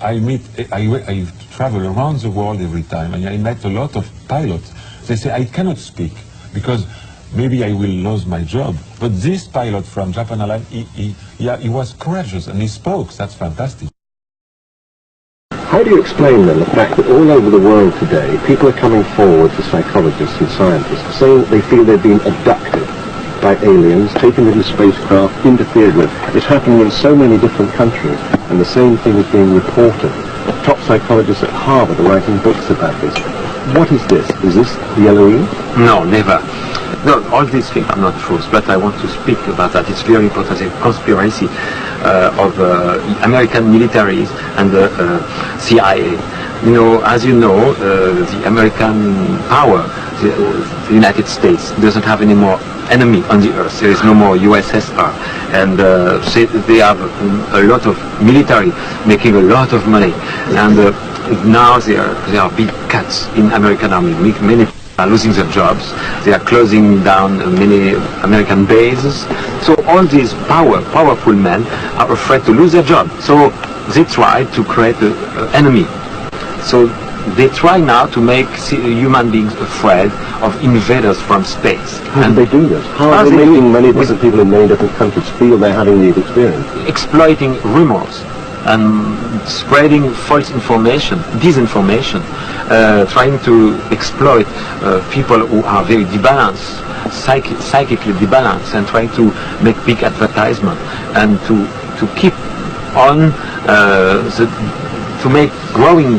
I travel around the world every time, and I met a lot of pilots. They say, I cannot speak because maybe I will lose my job. But this pilot from Japan Airlines, he was courageous and he spoke. That's fantastic. How do you explain then the fact that all over the world today, people are coming forward to psychologists and scientists saying that they feel they've been abducted by aliens, taken into spacecraft, interfered with? It's happening in so many different countries, and the same thing is being reported. Top psychologists at Harvard are writing books about this. What is this? Is this the Elohim? No, never. No, all these things are not true, but I want to speak about that. It's very important. It's a conspiracy of American militaries and the CIA. You know, as you know, the American power, the United States, doesn't have any more enemy on the earth. There is no more USSR, and they have a lot of military making a lot of money, and now there are big cuts in American army. Many are losing their jobs. They are closing down many American bases. So all these powerful men are afraid to lose their job. So they try to create an enemy. So they try now to make human beings afraid of invaders from space. How do they do this? How are they making many different people in many different countries feel they're having these experiences? Exploiting rumors and spreading false information, disinformation, trying to exploit people who are very debalanced, psychically debalanced, and trying to make big advertisement and to keep on to make growing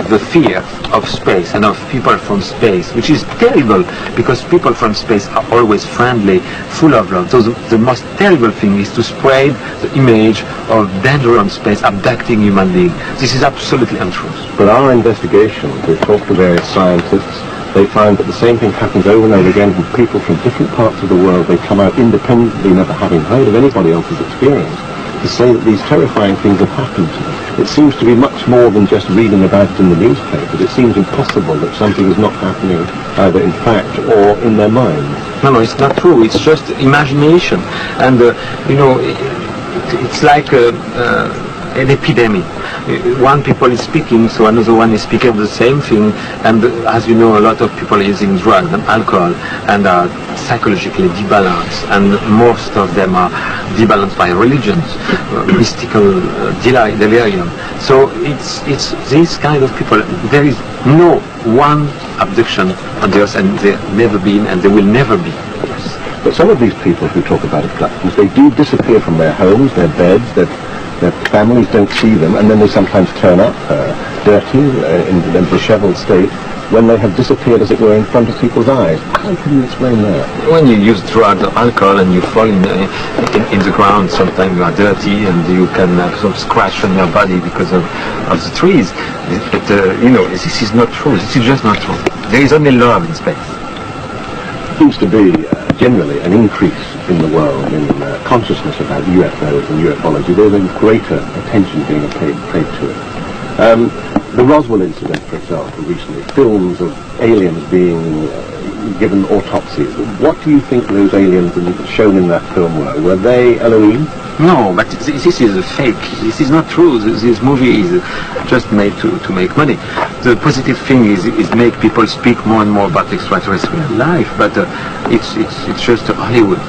the fear of space and of people from space, which is terrible because people from space are always friendly, full of love. So the most terrible thing is to spread the image of danger on space, abducting human beings. This is absolutely untrue. But our investigations, we've talked to various scientists, they find that the same thing happens over and over again with people from different parts of the world. They come out independently, never having heard of anybody else's experience, to say that these terrifying things have happened to them. It seems to be much more than just reading about it in the newspapers. It seems impossible that something is not happening either in fact or in their minds. No, it's not true. It's just imagination. And, you know, it's like an epidemic. One people is speaking, so another one is speaking of the same thing, and as you know, a lot of people are using drugs and alcohol and are psychologically debalanced, and most of them are debalanced by religions, mystical delirium. So it's these kind of people. There is no one abduction on the earth, and there never been, and there will never be. But some of these people who talk about abductions, they do disappear from their homes, their beds, their families don't see them, and then they sometimes turn up dirty, in a disheveled state, when they have disappeared, as it were, in front of people's eyes. How can you explain that? When you use drugs or alcohol and you fall in the ground, sometimes you are dirty and you can have some scratch on your body because of the trees. But, you know, this is not true. This is just not true. There is only love in space. Seems to be generally an increase in the world in consciousness about UFOs and ufology. There's a greater attention being paid to it. The Roswell incident, for example, recently, films of aliens being given autopsies. What do you think those aliens shown in that film were? Were they Elohim? No, but this is a fake. This is not true. This movie is just made to make money. The positive thing is make people speak more and more about extraterrestrial life, but it's just Hollywood.